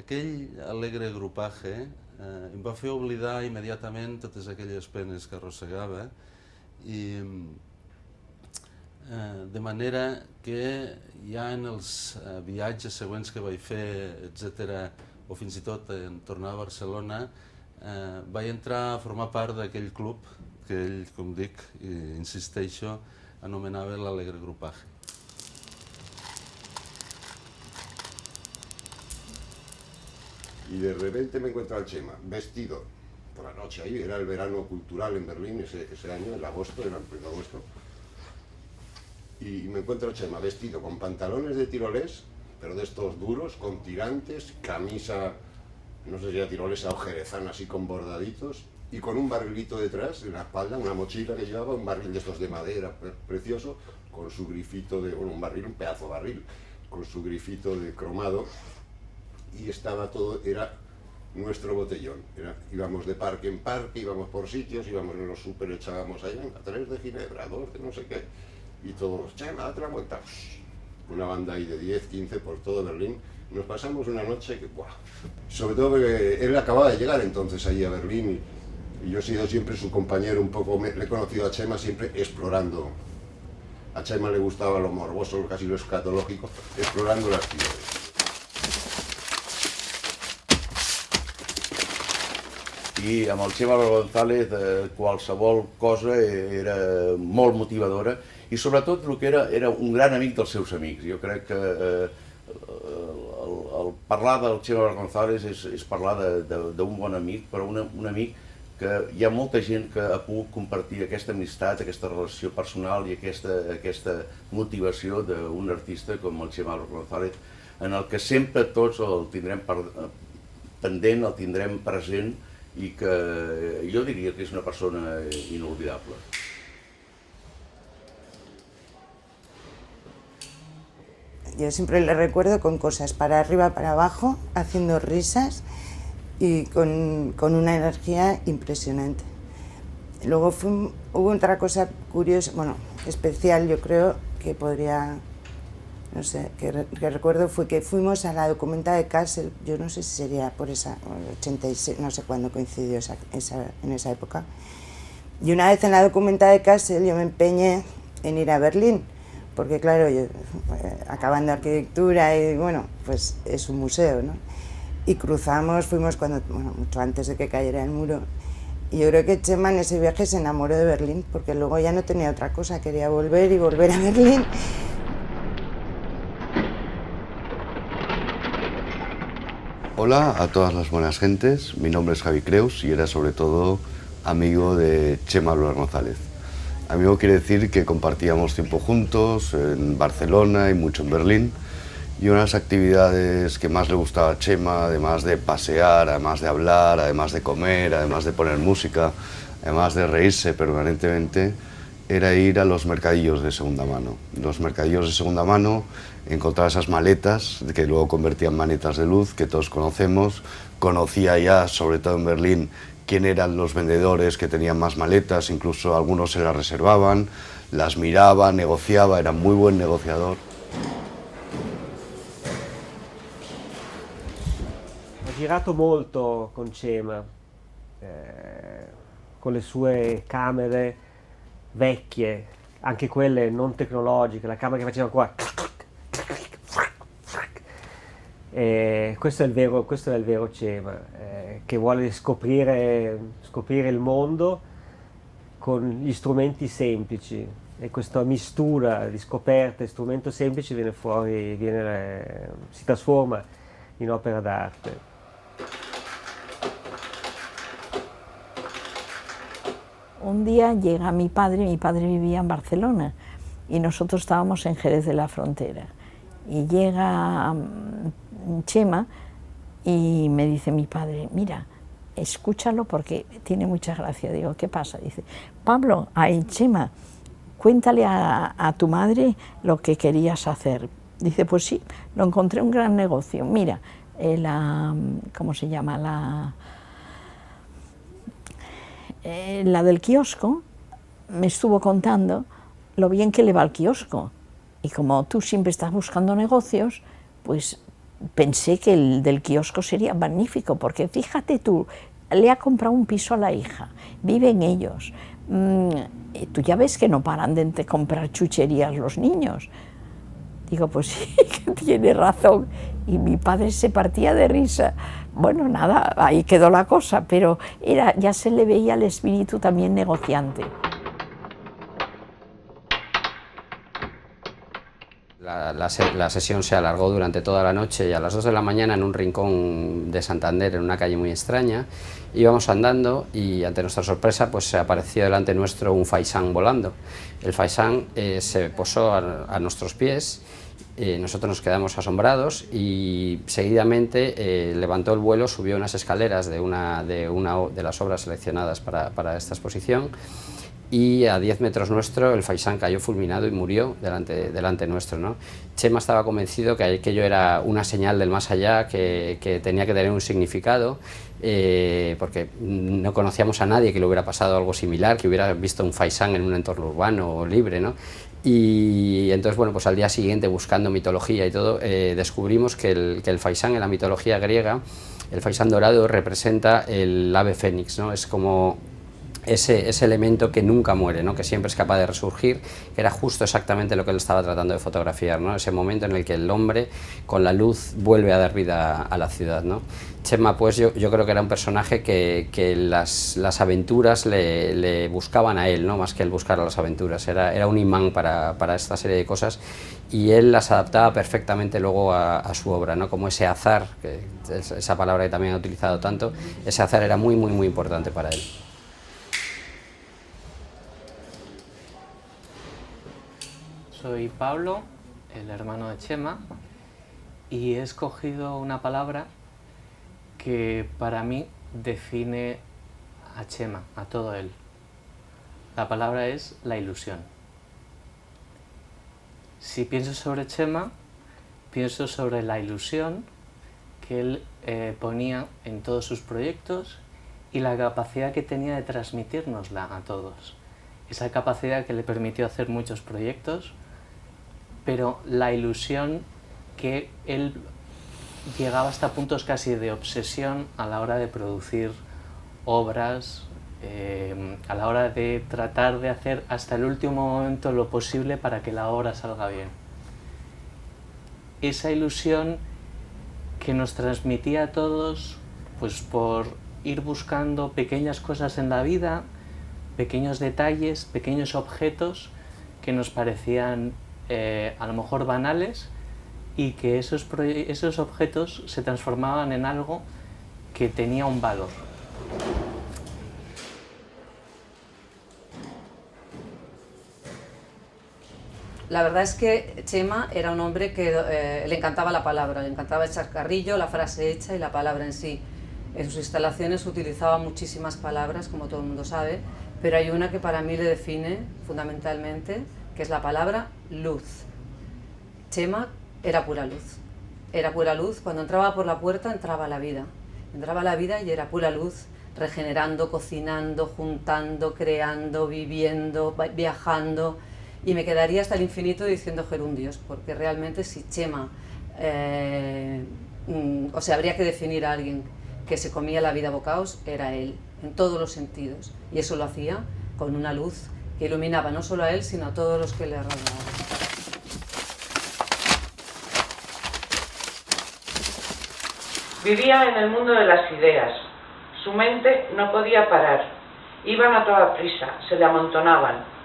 aquell alegre grupatge em va fer oblidar immediatament totes aquelles penes que arrossegava i de manera que ja en els viatges següents que vaig fer, etc., o fins i tot en tornar a Barcelona, vaig entrar a formar part d'aquell club que ell, com dic, i insisteixo, anomenava l'Alegre Grupatge. Y de repente me encuentro al Chema, vestido, por la noche ahí, era el verano cultural en Berlín ese año, en agosto, era el pleno agosto, y me encuentro al Chema vestido con pantalones de tirolés, pero de estos duros, con tirantes, camisa, no sé si era tirolesa o jerezana, así con bordaditos, y con un barrilito detrás, en la espalda, una mochila que llevaba, un barril de estos de madera precioso, con su grifito de, bueno, un barril, un pedazo de barril, con su grifito de cromado, y estaba todo, era nuestro botellón. Íbamos de parque en parque, íbamos por sitios, íbamos en los súper, echábamos ahí, venga, 3 de Ginebra, 2 de no sé qué, y todos, Chema, date la vuelta. Una banda ahí de 10, 15 por todo Berlín. Nos pasamos una noche que, ¡buah! Sobre todo porque él acababa de llegar entonces ahí a Berlín y yo he sido siempre su compañero un poco, le he conocido a Chema siempre explorando. A Chema le gustaba lo morboso, casi lo escatológico, explorando las ciudades. I amb el Chema González qualsevol cosa era molt motivadora i sobretot el que era un gran amic dels seus amics. Jo crec que el parlar del Chema González és parlar d'un bon amic, però un amic que hi ha molta gent que ha pogut compartir aquesta amistat, aquesta relació personal i aquesta motivació d'un artista com el Chema González, en el que sempre tots el tindrem pendent, el tindrem present y que yo diría que es una persona inolvidable. Yo siempre le recuerdo con cosas para arriba, para abajo, haciendo risas y con una energía impresionante. Luego hubo otra cosa curiosa, bueno, especial, yo creo que podría, no sé, que recuerdo fue que fuimos a la documenta de Kassel, yo no sé si sería por esa, 86, no sé cuándo coincidió en esa época. Y una vez en la documenta de Kassel yo me empeñé en ir a Berlín, porque claro, yo acabando arquitectura y bueno, pues es un museo, ¿no? Y fuimos mucho antes de que cayera el muro. Y yo creo que Chema en ese viaje se enamoró de Berlín, porque luego ya no tenía otra cosa, quería volver y volver a Berlín. Hola a todas las buenas gentes, mi nombre es Javi Creus y era sobre todo amigo de Chema González. Amigo quiere decir que compartíamos tiempo juntos en Barcelona y mucho en Berlín, y unas actividades que más le gustaba a Chema, además de pasear, además de hablar, además de comer, además de poner música, además de reírse permanentemente, era ir a los mercadillos de segunda mano. Los mercadillos de segunda mano, encontrar esas maletas que luego convertían en manetas de luz que todos conocemos. Conocía ya, sobre todo en Berlín, quién eran los vendedores que tenían más maletas, incluso algunos se las reservaban, las miraba, negociaba, era muy buen negociador. Ho girato molto con Chema, con le sue camere vecchie, anche quelle non tecnologiche, la camera che faceva qua. Questo è il vero Chema, che vuole scoprire il mondo con gli strumenti semplici, e questa mistura di scoperte e strumento semplice viene fuori, si trasforma in opera d'arte. Un día llega mi padre vivía en Barcelona y nosotros estábamos en Jerez de la Frontera. Y llega Chema y me dice mi padre, mira, escúchalo porque tiene mucha gracia. Digo, ¿qué pasa? Dice, Pablo, ay Chema, cuéntale a tu madre lo que querías hacer. Dice, pues sí, lo encontré un gran negocio. Mira, ¿cómo se llama? La del kiosco me estuvo contando lo bien que le va al kiosco. Y como tú siempre estás buscando negocios, pues pensé que el del kiosco sería magnífico, porque fíjate tú, le ha comprado un piso a la hija, viven ellos. Tú ya ves que no paran de comprar chucherías los niños. Digo, pues sí, que tiene razón. Y mi padre se partía de risa. Bueno, nada, ahí quedó la cosa, pero ya se le veía el espíritu también negociante. La sesión se alargó durante toda la noche y a las 2 de la mañana en un rincón de Santander, en una calle muy extraña, íbamos andando y ante nuestra sorpresa pues se apareció delante nuestro un faisán volando. El faisán se posó a nuestros pies, nosotros nos quedamos asombrados y seguidamente levantó el vuelo, subió unas escaleras de una de las obras seleccionadas para esta exposición, y a 10 metros nuestro el faisán cayó fulminado y murió delante nuestro, ¿no? Chema estaba convencido que aquello era una señal del más allá, que tenía que tener un significado, porque no conocíamos a nadie que le hubiera pasado algo similar, que hubiera visto un faisán en un entorno urbano o libre, ¿no? Y entonces, bueno, pues al día siguiente, buscando mitología y todo, descubrimos que el faisán en la mitología griega, el faisán dorado, representa el ave fénix, ¿no? Es como ese elemento que nunca muere, ¿no? Que siempre es capaz de resurgir, que era justo exactamente lo que él estaba tratando de fotografiar, ¿no? Ese momento en el que el hombre con la luz vuelve a dar vida a la ciudad, ¿no? Chema, pues yo creo que era un personaje que las aventuras le buscaban a él, ¿no? Más que él buscar a las aventuras, era un imán para esta serie de cosas, y él las adaptaba perfectamente luego a su obra, ¿no? Como ese azar, que es esa palabra que también ha utilizado tanto, ese azar era muy importante para él. Soy Pablo, el hermano de Chema, y he escogido una palabra que para mí define a Chema, a todo él. La palabra es la ilusión. Si pienso sobre Chema, pienso sobre la ilusión que él ponía en todos sus proyectos y la capacidad que tenía de transmitírnosla a todos. Esa capacidad que le permitió hacer muchos proyectos, pero la ilusión que él llegaba hasta puntos casi de obsesión a la hora de producir obras, a la hora de tratar de hacer hasta el último momento lo posible para que la obra salga bien. Esa ilusión que nos transmitía a todos, pues por ir buscando pequeñas cosas en la vida, pequeños detalles, pequeños objetos que nos parecían a lo mejor banales, y que esos objetos se transformaban en algo que tenía un valor. La verdad es que Chema era un hombre que le encantaba la palabra, le encantaba el chascarrillo, la frase hecha y la palabra en sí. En sus instalaciones utilizaba muchísimas palabras, como todo el mundo sabe, pero hay una que para mí le define fundamentalmente, que es la palabra luz. Chema era pura luz. Era pura luz. Cuando entraba por la puerta entraba la vida. Entraba la vida y era pura luz, regenerando, cocinando, juntando, creando, viviendo, viajando. Y me quedaría hasta el infinito diciendo gerundios, porque realmente si Chema, o sea, habría que definir a alguien que se comía la vida a bocaos, era él, en todos los sentidos. Y eso lo hacía con una luz que iluminaba no solo a él, sino a todos los que le rodeaban. Vivía en el mundo de las ideas. Su mente no podía parar. Iban a toda prisa, se le amontonaban.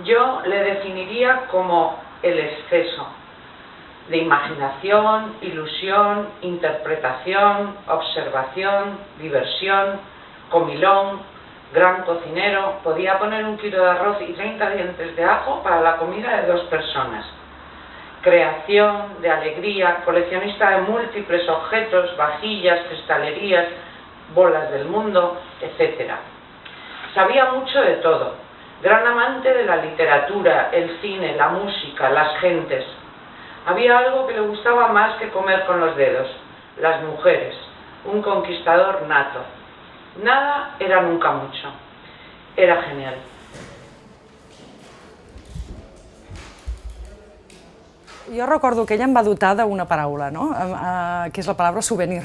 Yo le definiría como el exceso de imaginación, ilusión, interpretación, observación, diversión, comilón, gran cocinero. Podía poner 1 kilo de arroz y 30 dientes de ajo para la comida de 2 personas. Creación, de alegría, coleccionista de múltiples objetos, vajillas, cristalerías, bolas del mundo, etc. Sabía mucho de todo. Gran amante de la literatura, el cine, la música, las gentes. Había algo que le gustaba más que comer con los dedos: las mujeres. Un conquistador nato. Nada era nunca mucho. Era genial. Jo recordo que ella em va dotar d'una paraula, no? Que és la paraula souvenir.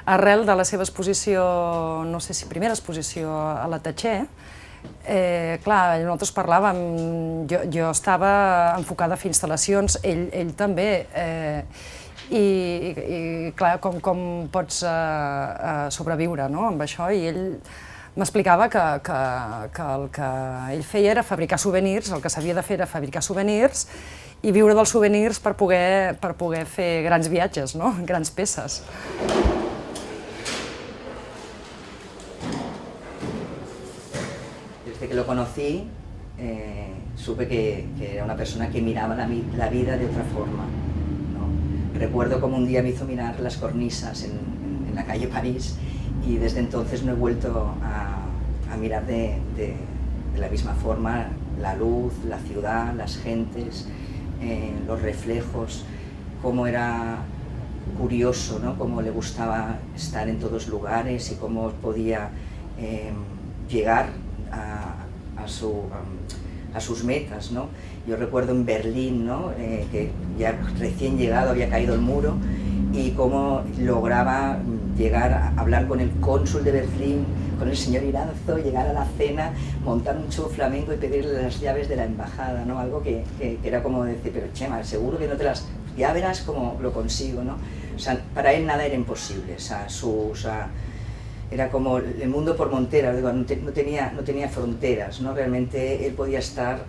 Arrel de la seva exposició, no sé si primera exposició a la Tatxer, clar, nosaltres parlàvem, jo estava enfocada a fer instal·lacions, ell també, i clar, com pots sobreviure amb això, i ell m'explicava que el que ell feia era fabricar souvenirs, el que s'havia de fer era fabricar souvenirs i viure dels souvenirs per poder fer grans viatges, grans peces. Desde que lo conocí, supe que era una persona que miraba la vida de otra forma, ¿no? Recuerdo como un día me hizo mirar las cornisas en la calle París y desde entonces no he vuelto a mirar de la misma forma la luz, la ciudad, las gentes, los reflejos, cómo era curioso, ¿no? Cómo le gustaba estar en todos lugares y cómo podía llegar a sus metas, ¿no? Yo recuerdo en Berlín, ¿no? Que ya recién llegado había caído el muro y cómo lograba llegar a hablar con el cónsul de Berlín, con el señor Iranzo, llegar a la cena, montar un show flamenco y pedirle las llaves de la embajada, ¿no? Algo que era como decir, pero Chema, seguro que no te las... ya verás cómo lo consigo, ¿no? O sea, para él nada era imposible, o sea, era como el mundo por monteras, digo, no tenía fronteras, ¿no? Realmente él podía estar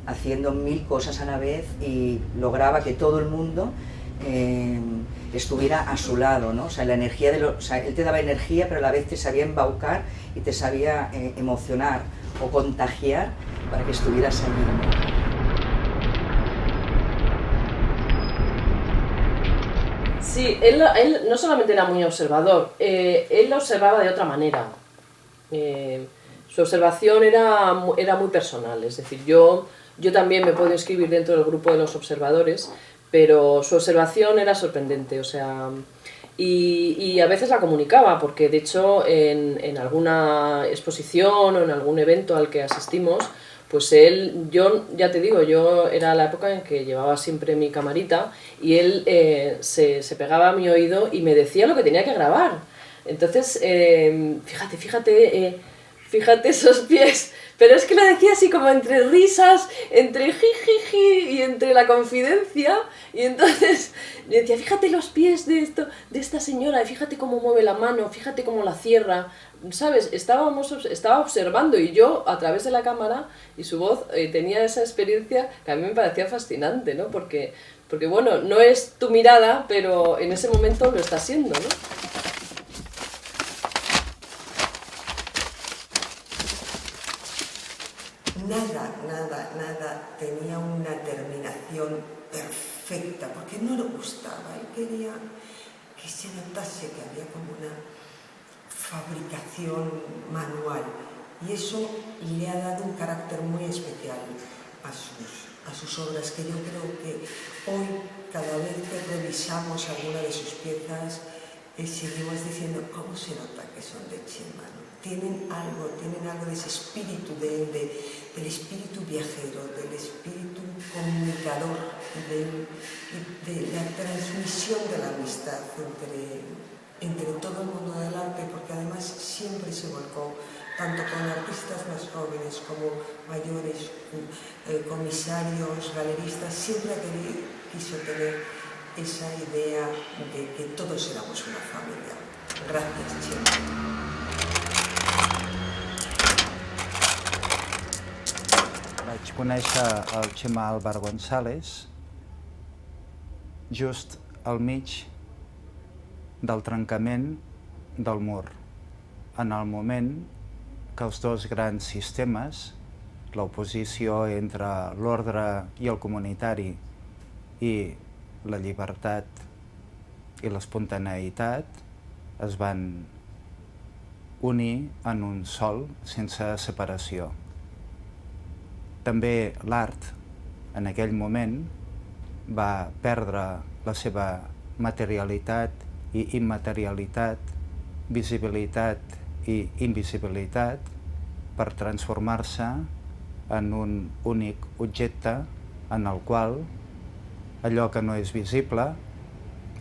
haciendo 1000 cosas a la vez y lograba que todo el mundo estuviera a su lado, ¿no? O sea, la energía o sea, él te daba energía, pero a la vez te sabía embaucar y te sabía emocionar o contagiar para que estuvieras allí. Sí, él no solamente era muy observador, él observaba de otra manera. Su observación era muy personal, es decir, yo también me puedo inscribir dentro del grupo de los observadores, pero su observación era sorprendente, o sea, y a veces la comunicaba, porque de hecho en alguna exposición o en algún evento al que asistimos, pues yo ya te digo, yo era la época en que llevaba siempre mi camarita y él se pegaba a mi oído y me decía lo que tenía que grabar. Entonces, fíjate esos pies, pero es que lo decía así como entre risas, entre jijiji y entre la confidencia, y entonces le decía, fíjate los pies de esta señora, fíjate cómo mueve la mano, fíjate cómo la cierra, ¿sabes? Estaba observando y yo a través de la cámara y su voz tenía esa experiencia que a mí me parecía fascinante, ¿no? Porque bueno, no es tu mirada, pero en ese momento lo está siendo, ¿no? Nada tenía una terminación perfecta, porque no le gustaba, él quería que se notase que había como una fabricación manual, y eso le ha dado un carácter muy especial a sus obras, que yo creo que hoy, cada vez que revisamos alguna de sus piezas, seguimos diciendo cómo se nota que son de Chema, ¿no? Tienen algo de ese espíritu, del espíritu viajero, del espíritu comunicador, de la transmisión de la amistad entre todo el mundo del arte, porque además siempre se volcó, tanto con artistas más jóvenes como mayores, comisarios, galeristas, siempre quiso tener esa idea de que todos éramos una familia. Gracias, Chema. Vaig conèixer el Chema Álvar González just al mig del trencament del mur, en el moment que els dos grans sistemes, l'oposició entre l'ordre i el comunitari i la llibertat i l'espontaneïtat, es van unir en un sol, sense separació. També l'art, en aquell moment, va perdre la seva materialitat i immaterialitat, visibilitat i invisibilitat, per transformar-se en un únic objecte en el qual allò que no és visible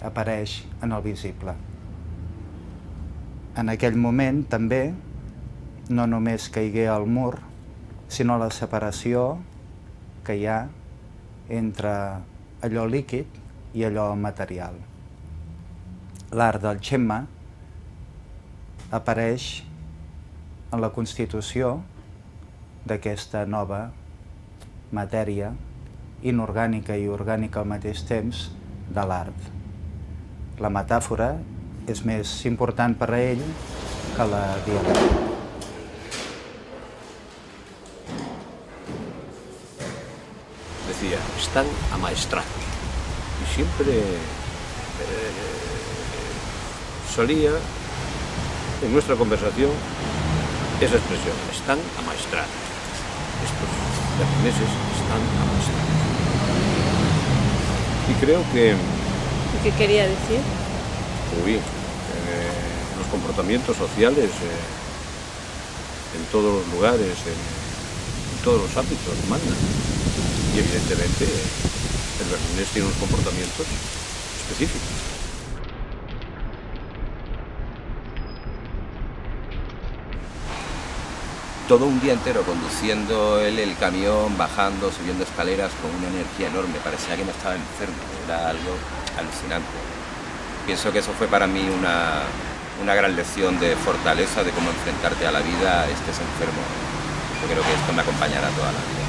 apareix en el visible. En aquell moment també no només caigué el mur, sinó la separació que hi ha entre allò líquid i allò material. L'art del Chema apareix en la constitució d'aquesta nova matèria inorgànica i orgànica al mateix temps de l'art. La metàfora és més important per a ell que la dialèctica. Decía, están amaestrados. Y siempre solía en nuestra conversación esa expresión, están amaestrados. Estos japoneses están amaestrados. Y creo que... ¿Qué quería decir? Los comportamientos sociales en todos los lugares, en todos los ámbitos mandan. Y evidentemente el berlinés tiene unos comportamientos específicos. Todo un día entero conduciendo él el camión, bajando, subiendo escaleras con una energía enorme, parecía que no estaba enfermo, era algo alucinante. Pienso que eso fue para mí una gran lección de fortaleza, de cómo enfrentarte a la vida, estés enfermo. Yo creo que esto me acompañará toda la vida.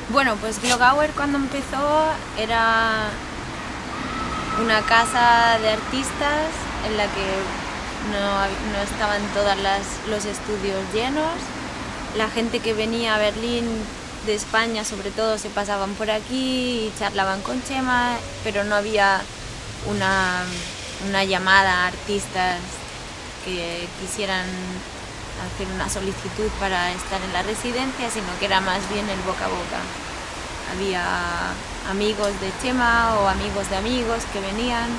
Bueno, pues Glogauer cuando empezó era una casa de artistas en la que no estaban todos los estudios llenos. La gente que venía a Berlín de España sobre todo se pasaban por aquí y charlaban con Chema, pero no había una llamada a artistas que quisieran hacer una solicitud para estar en la residencia, sino que era más bien el boca a boca. Había amigos de Chema o amigos de amigos que venían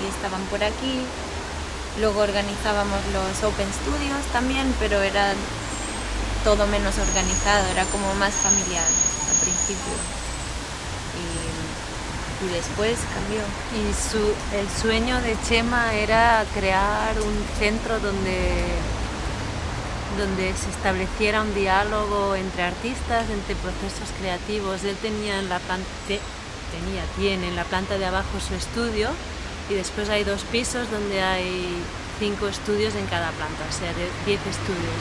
y estaban por aquí. Luego organizábamos los Open Studios también, pero era todo menos organizado, era como más familiar al principio. Y después cambió. Y el sueño de Chema era crear un centro donde se estableciera un diálogo entre artistas, entre procesos creativos. Él tiene en la planta de abajo su estudio y después hay 2 pisos donde hay 5 estudios en cada planta, o sea, 10 estudios.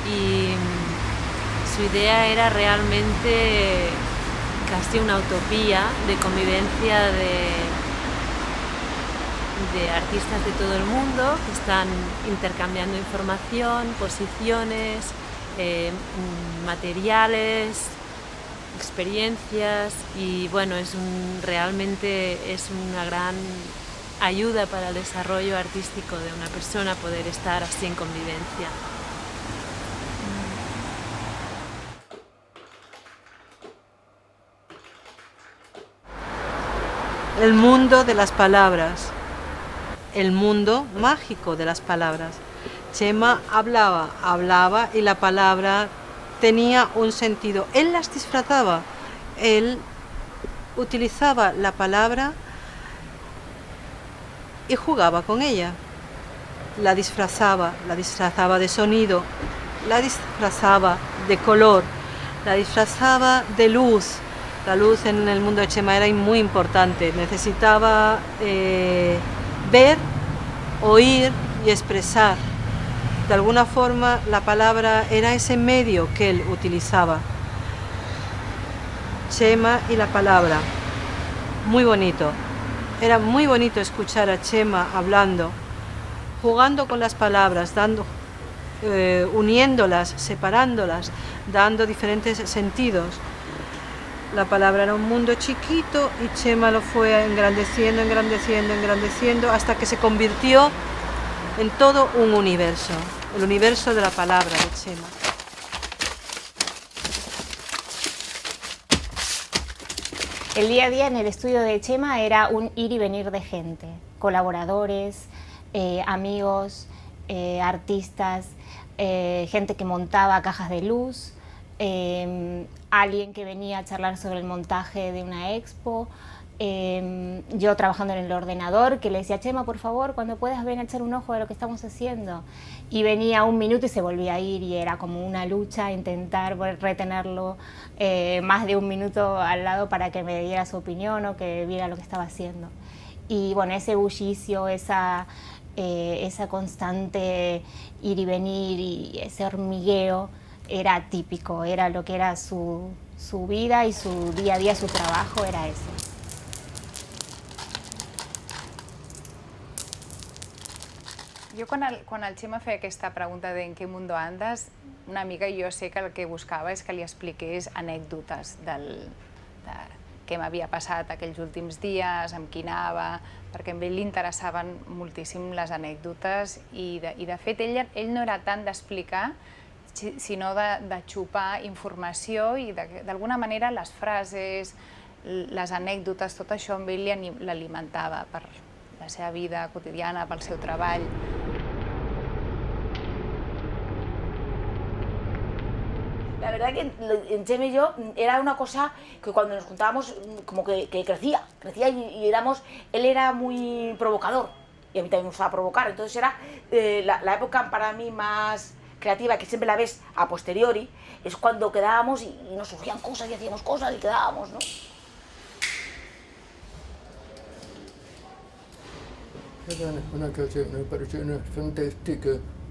Y su idea era realmente casi una utopía de convivencia de artistas de todo el mundo que están intercambiando información, posiciones, materiales, experiencias y bueno, realmente es una gran ayuda para el desarrollo artístico de una persona poder estar así en convivencia. El mundo de las palabras. El mundo mágico de las palabras. Chema hablaba y la palabra tenía un sentido. Él las disfrazaba, él utilizaba la palabra y jugaba con ella. La disfrazaba de sonido, la disfrazaba de color, la disfrazaba de luz. La luz en el mundo de Chema era muy importante, necesitaba ver, oír y expresar. De alguna forma la palabra era ese medio que él utilizaba. Chema y la palabra, muy bonito. Era muy bonito escuchar a Chema hablando, jugando con las palabras, uniéndolas, separándolas, dando diferentes sentidos. La palabra era un mundo chiquito y Chema lo fue engrandeciendo, engrandeciendo, engrandeciendo hasta que se convirtió en todo un universo, el universo de la palabra de Chema. El día a día en el estudio de Chema era un ir y venir de gente, colaboradores, amigos, artistas, gente que montaba cajas de luz, alguien que venía a charlar sobre el montaje de una expo, yo trabajando en el ordenador, que le decía, Chema, por favor, cuando puedas ven a echar un ojo de lo que estamos haciendo. Y venía un minuto y se volvía a ir, y era como una lucha intentar retenerlo más de un minuto al lado para que me diera su opinión o que viera lo que estaba haciendo. Y bueno, ese bullicio, esa constante ir y venir y ese hormigueo era típico, era lo que era su vida y su día a día, su trabajo, era eso. Jo quan el Xema feia aquesta pregunta de en què mundo andes, una mica jo sé que el que buscava és que li expliqués anècdotes de què m'havia passat aquells últims dies, amb qui anava, perquè a ell li interessaven moltíssim les anècdotes i de fet ell no era tant d'explicar, sinó de xupar informació i d'alguna manera les frases, les anècdotes, tot això amb ell l'alimentava per la seva vida quotidiana, pel seu treball. La verdad que en Chema y yo era una cosa que cuando nos juntábamos como que crecía y éramos, él era muy provocador y a mí también me gustaba provocar, entonces era la época para mí más creativa, que siempre la ves a posteriori, es cuando quedábamos y nos surgían cosas y hacíamos cosas y quedábamos, ¿no? Era una cosa, una persona fantástica,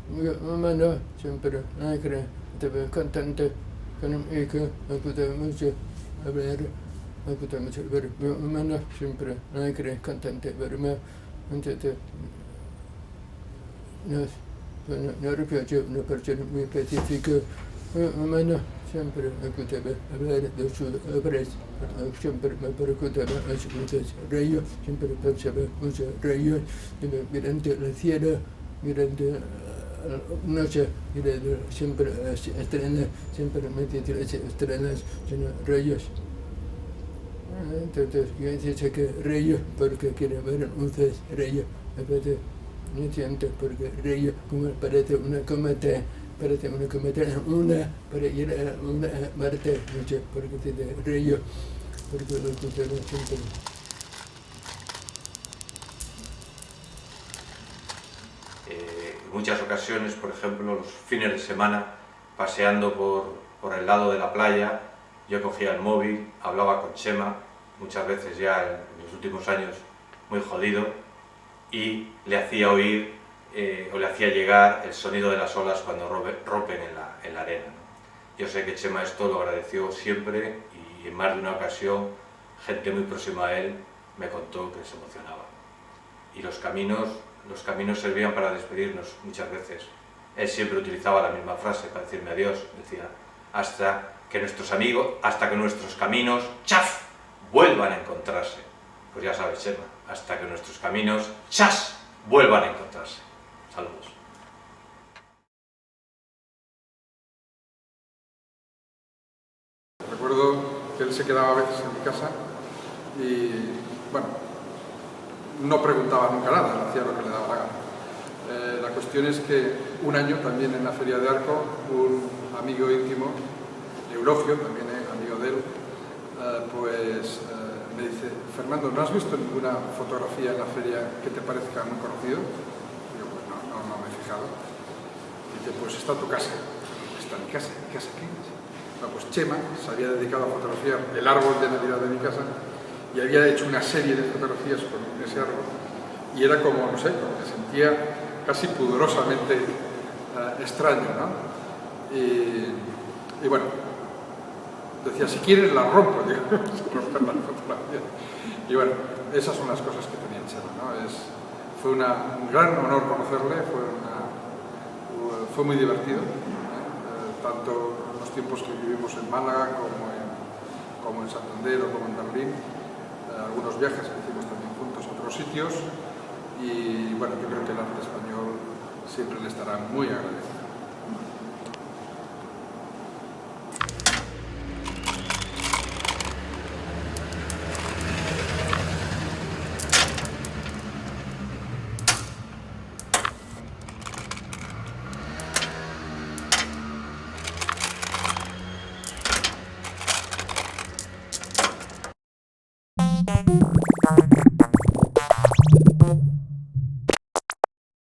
muy humana, siempre alegre, estaba contenta con mi hija, me gusta mucho hablar, me gusta mucho ver, muy humana, siempre alegre, contenta, verme, entonces, no reprocho una persona muy pacífica, muy humana, siempre me gusta hablar de sus obras, siempre me preocupaba muchos rayos, siempre pensaba muchos rayos, durante la cielo, durante la noche, siempre estrellas, siempre me decía estrellas, sino rayos. Entonces yo decía que rayos, porque quiero ver muchos rayos, no siento porque rayos como parece una cometa. Parece una cometa, para ir a una Marte, no sé, porque tiene rayo, porque lo escucharon siempre. En muchas ocasiones, por ejemplo, los fines de semana, paseando por el lado de la playa, yo cogía el móvil, hablaba con Chema, muchas veces ya en los últimos años muy jodido, y le hacía oír o le hacía llegar el sonido de las olas cuando rompen en la arena. Yo sé que Chema esto lo agradeció siempre y en más de una ocasión gente muy próxima a él me contó que se emocionaba. Y los caminos servían para despedirnos muchas veces. Él siempre utilizaba la misma frase para decirme adiós, decía, hasta que nuestros caminos, ¡chaf!, vuelvan a encontrarse. Pues ya sabes, Chema, hasta que nuestros caminos, ¡chas!, vuelvan a encontrarse. Saludos. Recuerdo que él se quedaba a veces en mi casa y, bueno, no preguntaba nunca nada, hacía lo que le daba la gana. La cuestión es que un año también en la Feria de Arco, un amigo íntimo, Eulogio, también amigo de él, me dice, Fernando, ¿no has visto ninguna fotografía en la feria que te parezca muy conocido? No me he fijado. Dice, pues está tu casa. ¿Está mi casa? ¿Mi casa qué? Bueno, pues Chema se había dedicado a fotografiar el árbol de Navidad de mi casa y había hecho una serie de fotografías con ese árbol y era como, no sé, como que sentía casi pudorosamente extraño, ¿no? Y bueno, decía, si quieres la rompo, digo, romper la fotografía. Y bueno, esas son las cosas que tenía Chema, ¿no? Fue un gran honor conocerle, fue muy divertido, tanto en los tiempos que vivimos en Málaga como en Santander o como en Berlín, algunos viajes que hicimos también juntos a otros sitios y bueno, yo creo que el arte español siempre le estará muy agradecido.